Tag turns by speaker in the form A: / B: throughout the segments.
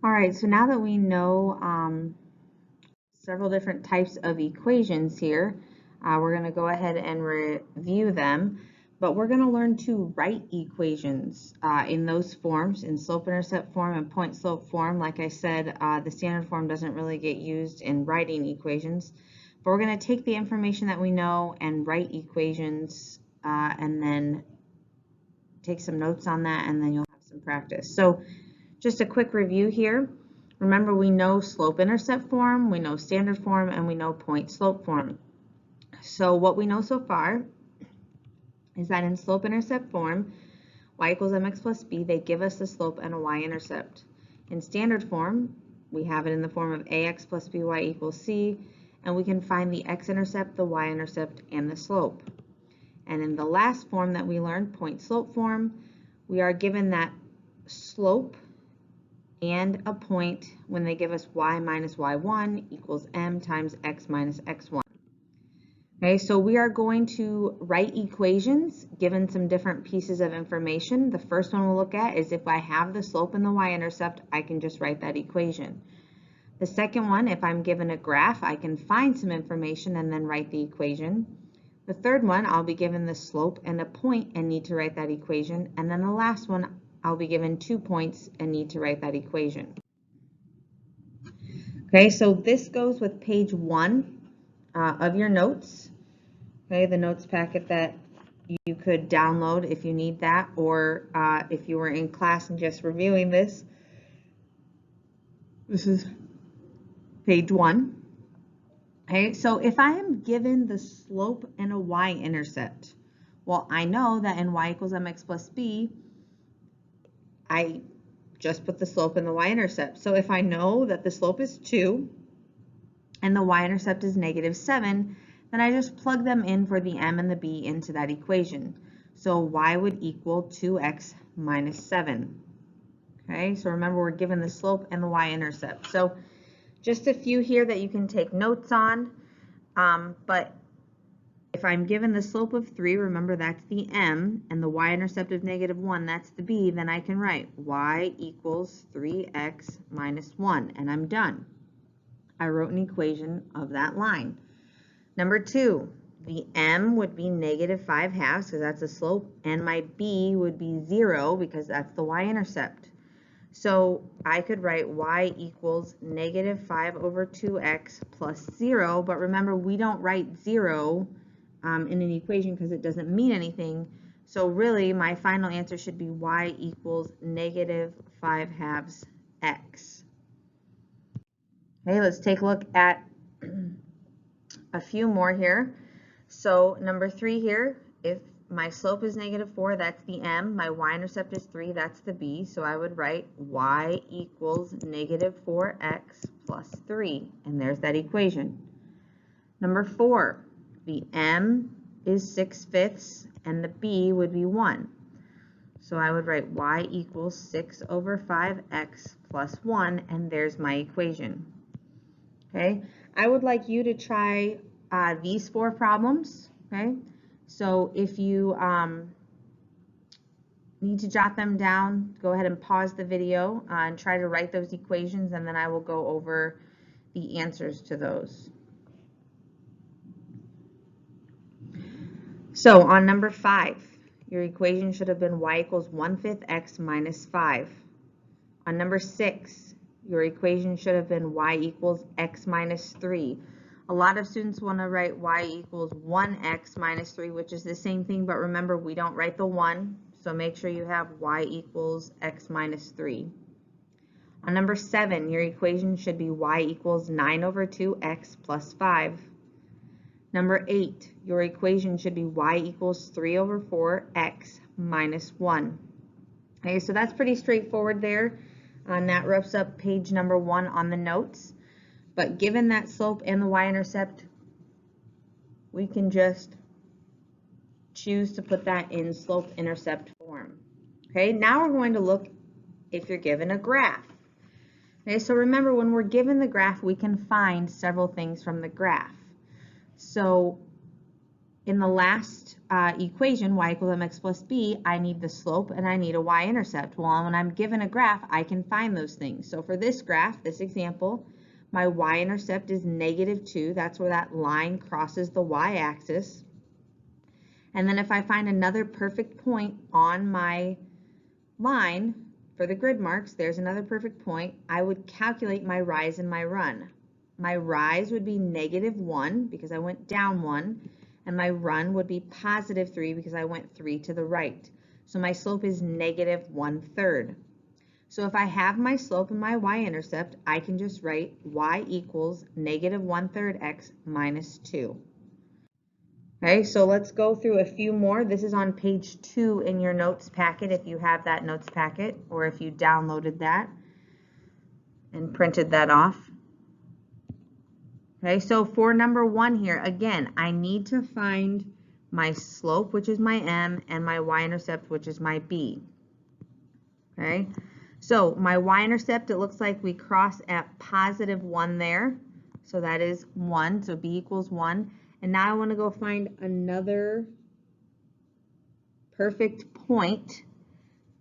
A: All right, so now that we know several different types of equations here, we're going to go ahead and review them, but we're going to learn to write equations in those forms, in slope-intercept form and point-slope form. Like I said, the standard form doesn't really get used in writing equations, but we're going to take the information that we know and write equations and then take some notes on that, and then you'll have some practice. So just a quick review here. Remember, we know slope-intercept form, we know standard form, and we know point-slope form. So what we know so far is that in slope-intercept form, y equals mx plus b, they give us the slope and a y-intercept. In standard form, we have it in the form of ax plus by equals c, and we can find the x-intercept, the y-intercept, and the slope. And in the last form that we learned, point-slope form, we are given that slope and a point when they give us y minus y1 equals m times x minus x1. Okay, so we are going to write equations given some different pieces of information. The first one we'll look at is if I have the slope and the y-intercept, I can just write that equation. The second one, if I'm given a graph, I can find some information and then write the equation. The third one, I'll be given the slope and a point and need to write that equation. And then the last one, I'll be given 2 points and need to write that equation. Okay, so this goes with page 1 of your notes. Okay, the notes packet that you could download if you need that, or if you were in class and just reviewing this. This is page 1. Okay, so if I am given the slope and a y-intercept, well, I know that in y equals mx plus b, I just put the slope and the y-intercept. So if I know that the slope is 2 and the y-intercept is -7, then I just plug them in for the m and the b into that equation. So y would equal 2x minus 7. Okay, so remember we're given the slope and the y-intercept. So just a few here that you can take notes on, but if I'm given the slope of 3, remember that's the m, and the y-intercept of -1, that's the b, then I can write y equals 3x minus 1, and I'm done. I wrote an equation of that line. Number 2, the m would be -5/2 because that's the slope, and my b would be 0 because that's the y-intercept. So I could write y equals -5/2x plus 0, but remember we don't write 0 in an equation because it doesn't mean anything. So really my final answer should be y equals -5/2 x. Okay, let's take a look at a few more here. So number 3 here, if my slope is -4, that's the m, my y-intercept is 3, that's the b, so I would write y equals -4x plus 3, and there's that equation. Number 4, the m is 6/5 and the b would be 1. So I would write y equals 6/5x plus 1, and there's my equation. Okay, I would like you to try these 4 problems. Okay, so if you need to jot them down, go ahead and pause the video and try to write those equations, and then I will go over the answers to those. So on number 5, your equation should have been y equals 1/5 x minus 5. On number 6, your equation should have been y equals x minus 3. A lot of students want to write y equals 1x minus 3, which is the same thing, but remember we don't write the 1, so make sure you have y equals x minus 3. On number 7, your equation should be y equals 9/2x plus 5. Number 8, your equation should be y equals 3/4x minus 1. Okay, so that's pretty straightforward there, and that wraps up page number 1 on the notes. But given that slope and the y-intercept, we can just choose to put that in slope-intercept form. Okay, now we're going to look if you're given a graph. Okay, so remember when we're given the graph, we can find several things from the graph. So in the last equation, y equals mx plus b, I need the slope and I need a y-intercept. Well, when I'm given a graph, I can find those things. So for this graph, this example, my y-intercept is -2. That's where that line crosses the y-axis. And then if I find another perfect point on my line for the grid marks, there's another perfect point, I would calculate my rise and my run. My rise would be -1 because I went down 1, and my run would be +3 because I went 3 to the right. So my slope is -1/3. So if I have my slope and my y-intercept, I can just write y equals -1/3 x minus 2. Okay, so let's go through a few more. This is on page 2 in your notes packet if you have that notes packet, or if you downloaded that and printed that off. Okay, so for number 1 here, again, I need to find my slope, which is my m, and my y-intercept, which is my b. Okay, so my y-intercept, it looks like we cross at +1 there. So that is 1, so b equals 1. And now I want to go find another perfect point.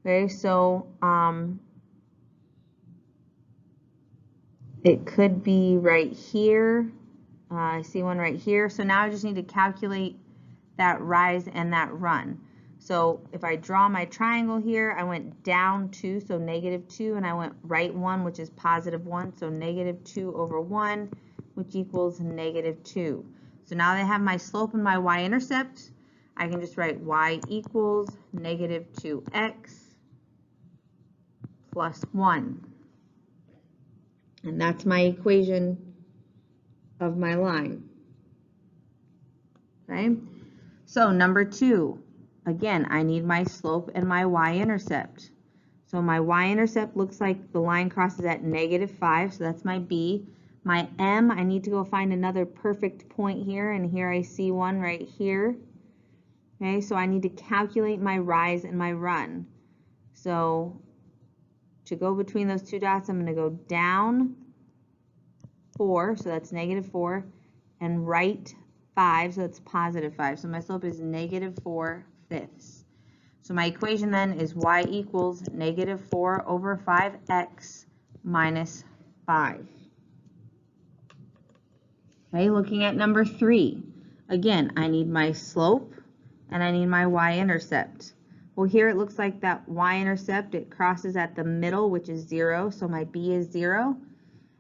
A: Okay, so it could be right here. I see one right here. So now I just need to calculate that rise and that run. So if I draw my triangle here, I went down 2, so -2, and I went right 1, which is +1, so -2/1, which equals -2. So now that I have my slope and my y-intercept, I can just write y equals -2x plus 1. And that's my equation of my line. Okay? So number 2, again, I need my slope and my y-intercept. So my y-intercept looks like the line crosses at -5, so that's my b. My m, I need to go find another perfect point here, and here I see one right here. Okay, so I need to calculate my rise and my run. So to go between those two dots, I'm going to go down 4, so that's -4, and right 5, so that's +5. So my slope is -4/5. So my equation then is y equals -4/5x minus 5. Okay, looking at number 3. Again, I need my slope and I need my y-intercept. Well, here it looks like that y-intercept, it crosses at the middle, which is 0, so my b is 0.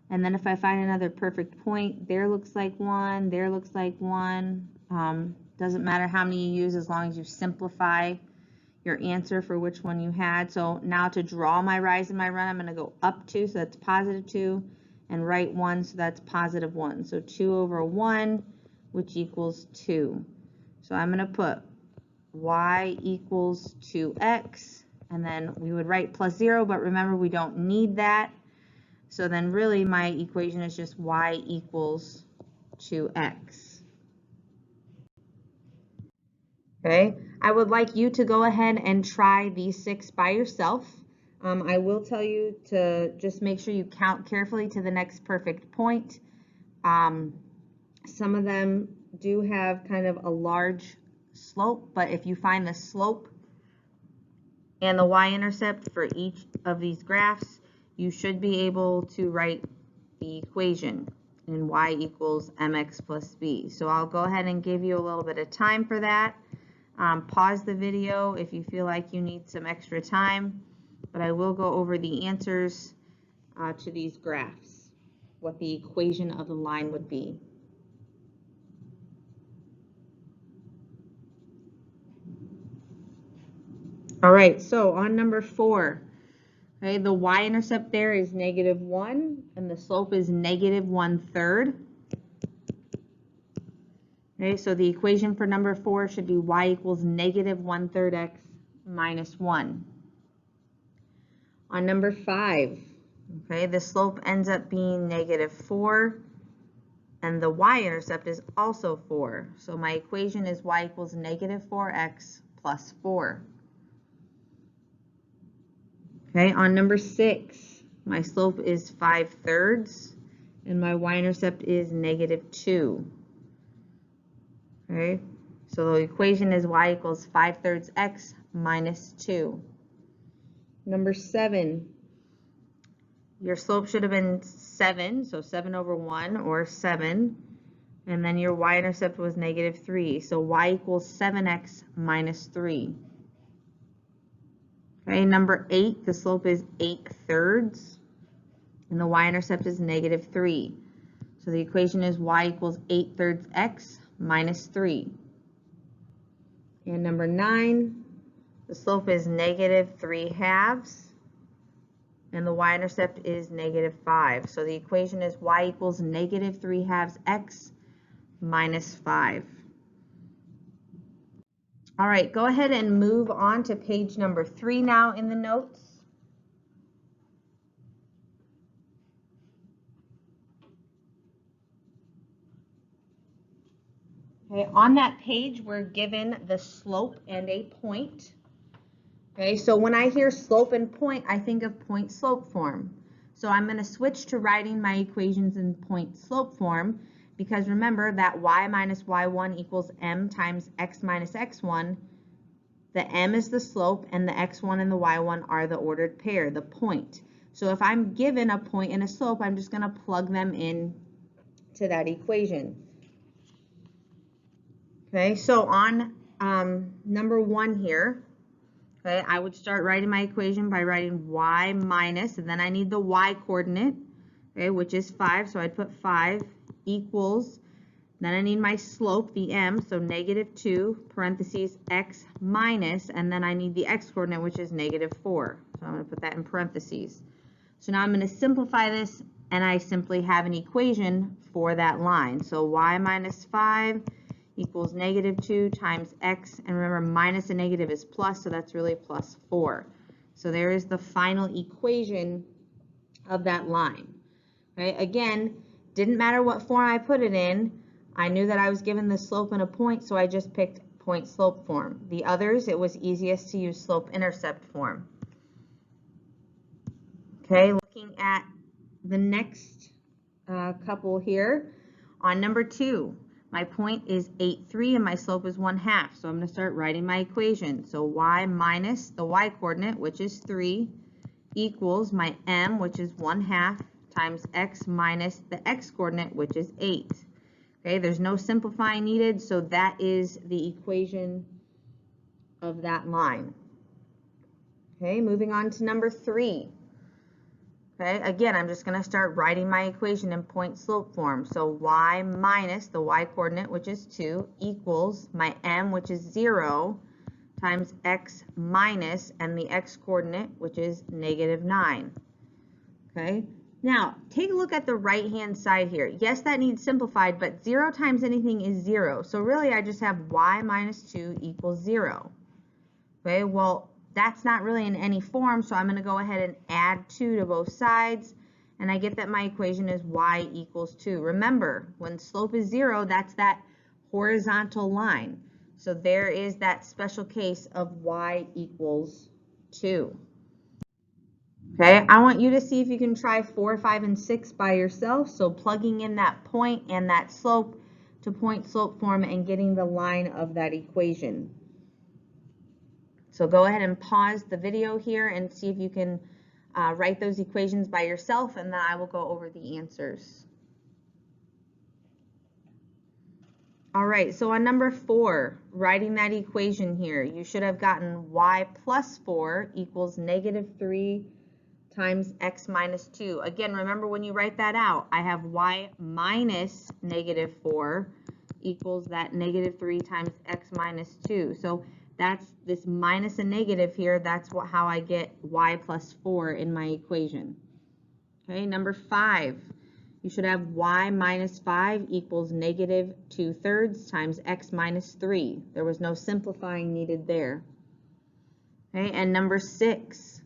A: And then if I find another perfect point, there looks like 1, there looks like 1. Doesn't matter how many you use as long as you simplify your answer for which one you had. So now to draw my rise and my run, I'm going to go up 2, so that's +2, and right 1, so that's +1. So 2/1, which equals 2. So I'm going to put y equals 2x, and then we would write +0, but remember we don't need that. So then really my equation is just y equals 2x. Okay, I would like you to go ahead and try these 6 by yourself. I will tell you to just make sure you count carefully to the next perfect point. Some of them do have kind of a large slope, but if you find the slope and the y-intercept for each of these graphs, you should be able to write the equation in y equals mx plus b. So I'll go ahead and give you a little bit of time for that. Pause the video if you feel like you need some extra time, but I will go over the answers to these graphs, what the equation of the line would be. All right, so on number 4, okay, the y-intercept there is -1, and the slope is -1/3. Okay, so the equation for number 4 should be y equals -1/3 x minus 1. On number 5, okay, the slope ends up being -4, and the y-intercept is also 4. So my equation is y equals -4x plus 4. Okay, on number 6, my slope is 5/3, and my y-intercept is -2. Okay, So the equation is y equals 5/3 x minus 2. Number 7, your slope should have been 7, so 7/1 or 7. And then your y-intercept was -3. So y equals 7x minus 3. Okay, number 8, the slope is 8/3. And the y-intercept is -3. So the equation is y equals 8/3 x minus 3. And number 9, the slope is -3/2. And the y-intercept is -5. So the equation is y equals -3/2 x minus 5. All right, go ahead and move on to page number 3 now in the notes. Okay, on that page, we're given the slope and a point. Okay, so when I hear slope and point, I think of point-slope form. So I'm going to switch to writing my equations in point-slope form, because remember that y minus y1 equals m times x minus x1. The m is the slope, and the x1 and the y1 are the ordered pair, the point. So if I'm given a point and a slope, I'm just going to plug them in to that equation. Okay, so on number 1 here, okay, I would start writing my equation by writing y minus, and then I need the y coordinate, okay, which is 5, so I'd put 5 equals, then I need my slope, the m, so -2, parentheses, x minus, and then I need the x coordinate, which is -4. So I'm going to put that in parentheses. So now I'm going to simplify this, and I simply have an equation for that line. So y minus 5 equals -2 times x, and remember minus a negative is plus, so that's really plus 4. So there is the final equation of that line. Okay, again, didn't matter what form I put it in, I knew that I was given the slope and a point, so I just picked point-slope form. The others, it was easiest to use slope-intercept form. Okay, looking at the next couple here, on number 2, my point is 8/3 and my slope is 1/2. So I'm going to start writing my equation. So y minus the y coordinate, which is 3, equals my m, which is 1/2, times x minus the x coordinate, which is 8. Okay, there's no simplifying needed, so that is the equation of that line. Okay, moving on to number 3. Okay, again, I'm just going to start writing my equation in point-slope form. So y minus the y coordinate, which is 2, equals my m, which is 0, times x minus, and the x coordinate, which is -9. Okay, now take a look at the right-hand side here. Yes, that needs simplified, but 0 times anything is 0. So really, I just have y minus 2 equals 0. Okay, well, that's not really in any form, so I'm going to go ahead and add 2 to both sides, and I get that my equation is y equals 2. Remember, when slope is 0, that's that horizontal line. So there is that special case of y equals 2. Okay, I want you to see if you can try 4, 5, and 6 by yourself, so plugging in that point and that slope to point-slope form and getting the line of that equation. So go ahead and pause the video here and see if you can write those equations by yourself, and then I will go over the answers. All right, so on number 4, writing that equation here, you should have gotten y plus 4 equals -3 times x minus 2. Again, remember when you write that out, I have y minus -4 equals that -3 times x minus 2. So that's this minus a negative here. That's how I get y plus 4 in my equation. Okay, number 5. You should have y minus 5 equals -2/3 times x minus 3. There was no simplifying needed there. Okay, and number 6.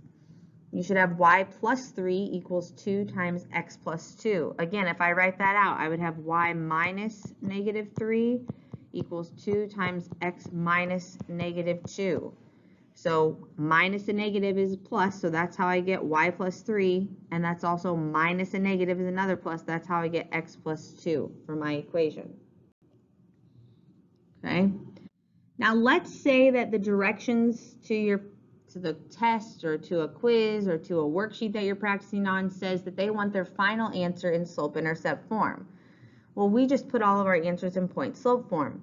A: You should have y plus 3 equals 2 times x plus 2. Again, if I write that out, I would have y minus -3 equals 2 times x minus -2. So minus a negative is a plus, so that's how I get y plus 3, and that's also minus a negative is another plus, that's how I get x plus 2 for my equation. Okay, Now let's say that the directions to the test or to a quiz or to a worksheet that you're practicing on says that they want their final answer in slope-intercept form. Well, we just put all of our answers in point-slope form.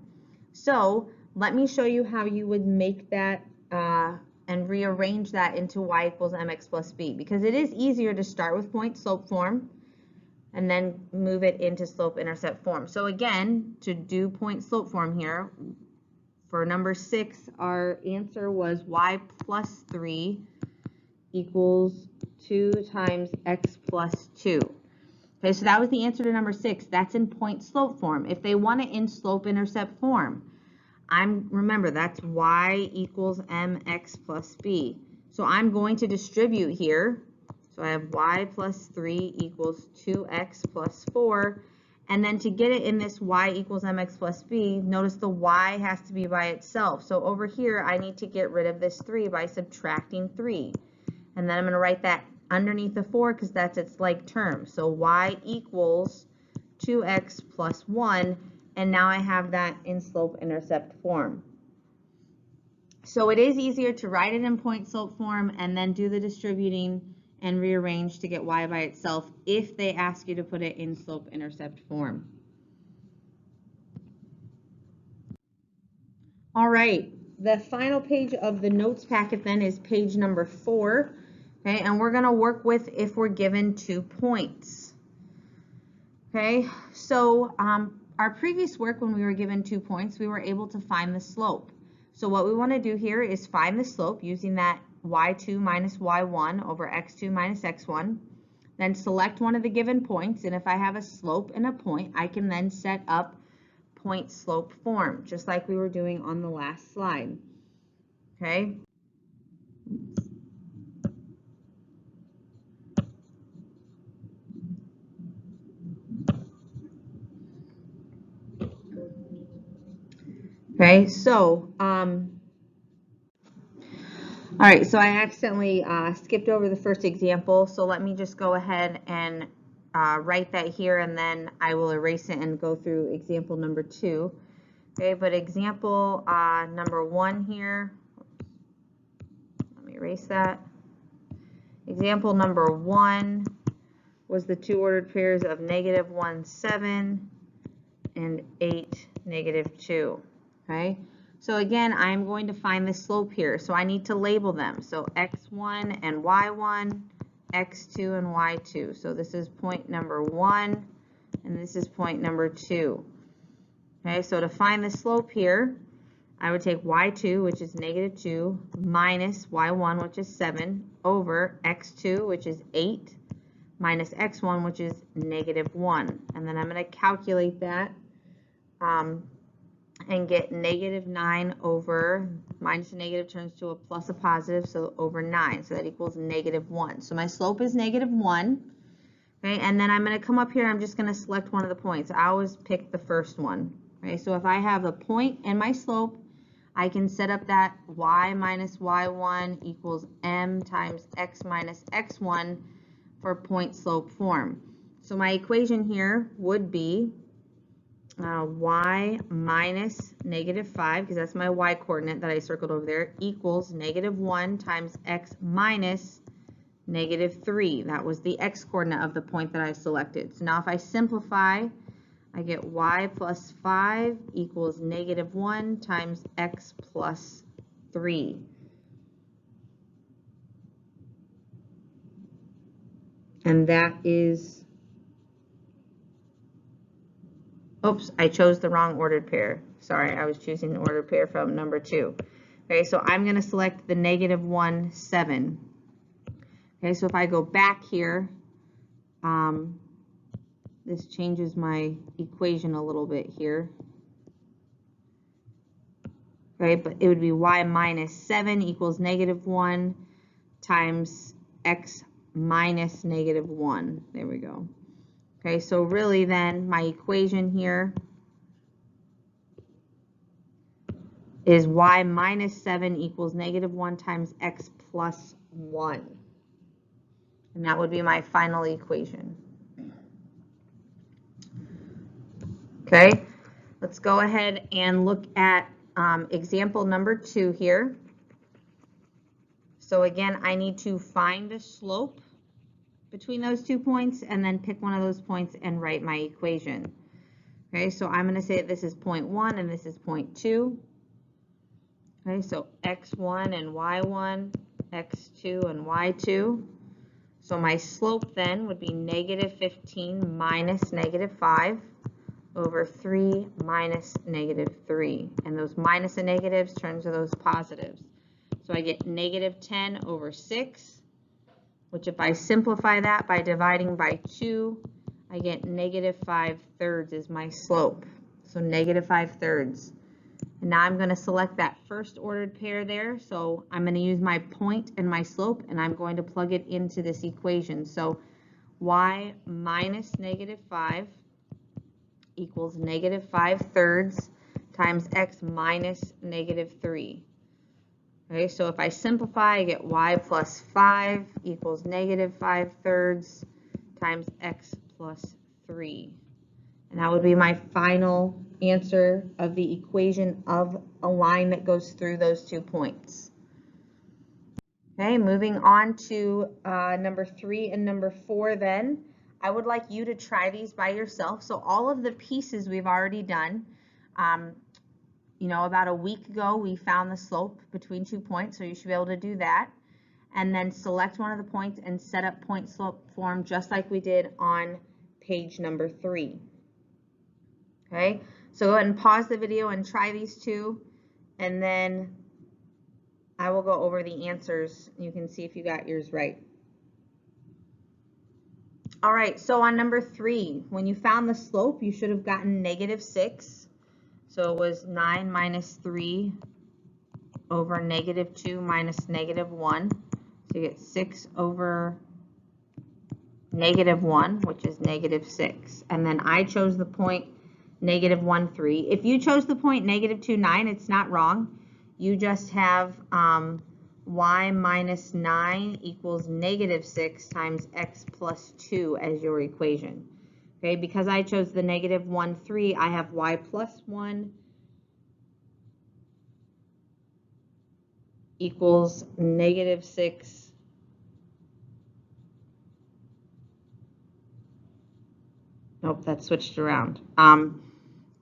A: So let me show you how you would make that and rearrange that into y equals mx plus b, because it is easier to start with point-slope form and then move it into slope-intercept form. So again, to do point-slope form here, for number 6, our answer was y plus 3 equals 2 times x plus 2. Okay, so that was the answer to number 6. That's in point-slope form. If they want it in slope-intercept form, remember, that's y equals mx plus b. So I'm going to distribute here. So I have y plus 3 equals 2x plus 4. And then to get it in this y equals mx plus b, notice the y has to be by itself. So over here, I need to get rid of this 3 by subtracting 3. And then I'm going to write that underneath the 4 because that's its like term. So y equals 2x plus 1. And now I have that in slope-intercept form. So it is easier to write it in point-slope form and then do the distributing and rearrange to get y by itself if they ask you to put it in slope-intercept form. All right, the final page of the notes packet then is page number 4, okay, and we're going to work with if we're given 2 points. Okay, so our previous work when we were given 2 points, we were able to find the slope. So what we want to do here is find the slope using that y2 minus y1 over x2 minus x1. Then select one of the given points, and if I have a slope and a point, I can then set up point-slope form, just like we were doing on the last slide. Okay? Okay, so all right, so I accidentally skipped over the first example, so let me just go ahead and write that here, and then I will erase it and go through example number 2. Okay, but example number 1 here, let me erase that. Example number 1 was the 2 ordered pairs of -1, 7 and 8, -2. Okay, so again, I'm going to find the slope here, so I need to label them. So x1 and y1, x2 and y2. So this is point number 1, and this is point number 2. Okay, so to find the slope here, I would take y2, which is -2, minus y1, which is 7, over x2, which is 8, minus x1, which is -1. And then I'm going to calculate that and get -9 over, minus a negative turns to a plus a positive, so over 9. So that equals -1. So my slope is -1. Okay, and then I'm going to come up here, I'm just going to select one of the points. I always pick the first one. Okay, so if I have a point and my slope, I can set up that y minus y1 equals m times x minus x1 for point-slope form. So my equation here would be y minus -5, because that's my y coordinate that I circled over there, equals -1 times x minus -3. That was the x coordinate of the point that I selected. So now if I simplify, I get y plus 5 equals -1 times x plus 3. And that is, oops, I chose the wrong ordered pair. Sorry, I was choosing the ordered pair from number 2. Okay, so I'm going to select the -1, 7. Okay, so if I go back here, this changes my equation a little bit here. Okay, but it would be y minus 7 equals -1 times x minus -1. There we go. Okay, so really then my equation here is y minus 7 equals -1 times x plus 1. And that would be my final equation. Okay, let's go ahead and look at example number 2 here. So again, I need to find a slope between those 2 points and then pick one of those points and write my equation. Okay, so I'm going to say that this is point 1 and this is point 2. Okay, so x1 and y1, x2 and y2. So my slope then would be negative 15 minus negative 5 over 3 minus negative 3. And those minus and negatives turn to those positives. So I get negative 10 over 6, which if I simplify that by dividing by 2, I get negative 5/3 is my slope. So negative 5/3. And now I'm going to select that first ordered pair there. So I'm going to use my point and my slope, and I'm going to plug it into this equation. So y minus negative 5 equals negative 5/3 times x minus negative 3. Okay, so if I simplify, I get y plus 5 equals negative 5/3 times x plus 3. And that would be my final answer of the equation of a line that goes through those 2 points. Okay, moving on to number 3 and number 4 then. I would like you to try these by yourself. So all of the pieces we've already done. You know, about a week ago, we found the slope between 2 points, so you should be able to do that. And then select one of the points and set up point slope form just like we did on page number 3. Okay, so go ahead and pause the video and try these 2, and then I will go over the answers. You can see if you got yours right. All right, so on number 3, when you found the slope, you should have gotten negative 6. So it was 9 minus 3 over negative 2 minus negative 1. So you get 6 over negative 1, which is negative 6. And then I chose the point negative 1, 3. If you chose the point negative 2, 9, it's not wrong. You just have y minus 9 equals negative 6 times x plus 2 as your equation. Okay, because I chose the negative 1, 3, I have y plus 1 equals negative 6 nope, that switched around.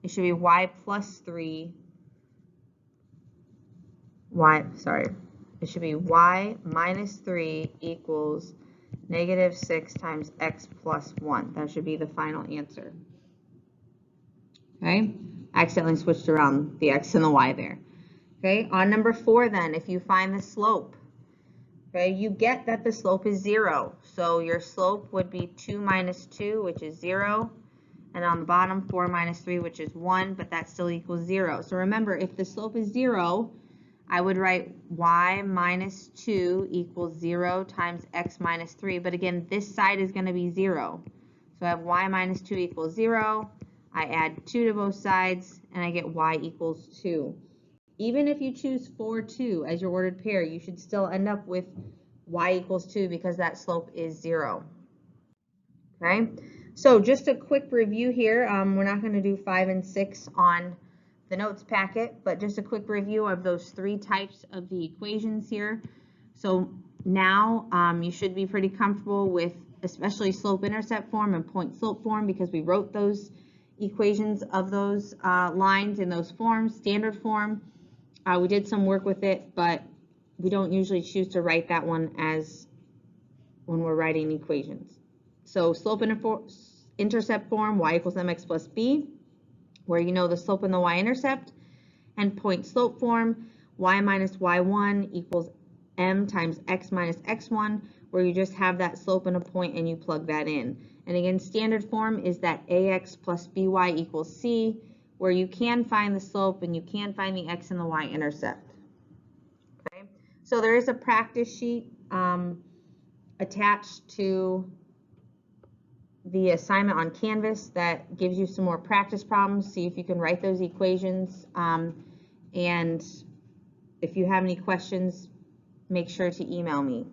A: It should be y plus 3, it should be y minus 3 equals negative 6 times x plus 1. That should be the final answer. Okay, I accidentally switched around the x and the y there. Okay, on number 4 then, if you find the slope, okay, you get that the slope is 0. So your slope would be 2 minus 2, which is 0. And on the bottom, 4 minus 3, which is 1, but that still equals 0. So remember, if the slope is 0, I would write y minus 2 equals 0 times x minus 3. But again, this side is going to be 0. So I have y minus 2 equals 0. I add 2 to both sides, and I get y equals 2. Even if you choose 4, 2 as your ordered pair, you should still end up with y equals 2 because that slope is 0. Okay, so just a quick review here. We're not going to do 5 and 6 on the notes packet, but just a quick review of those 3 types of the equations here. So now you should be pretty comfortable with especially slope-intercept form and point-slope form because we wrote those equations of those lines in those forms, standard form. We did some work with it, but we don't usually choose to write that one as when we're writing equations. So slope-intercept form, y equals mx plus b, where you know the slope and the y-intercept, and point-slope form, y minus y1 equals m times x minus x1, where you just have that slope and a point and you plug that in. And again, standard form is that ax plus by equals c, where you can find the slope and you can find the x and the y-intercept. Okay, so there is a practice sheet attached to the assignment on Canvas that gives you some more practice problems. See if you can write those equations. And if you have any questions, make sure to email me.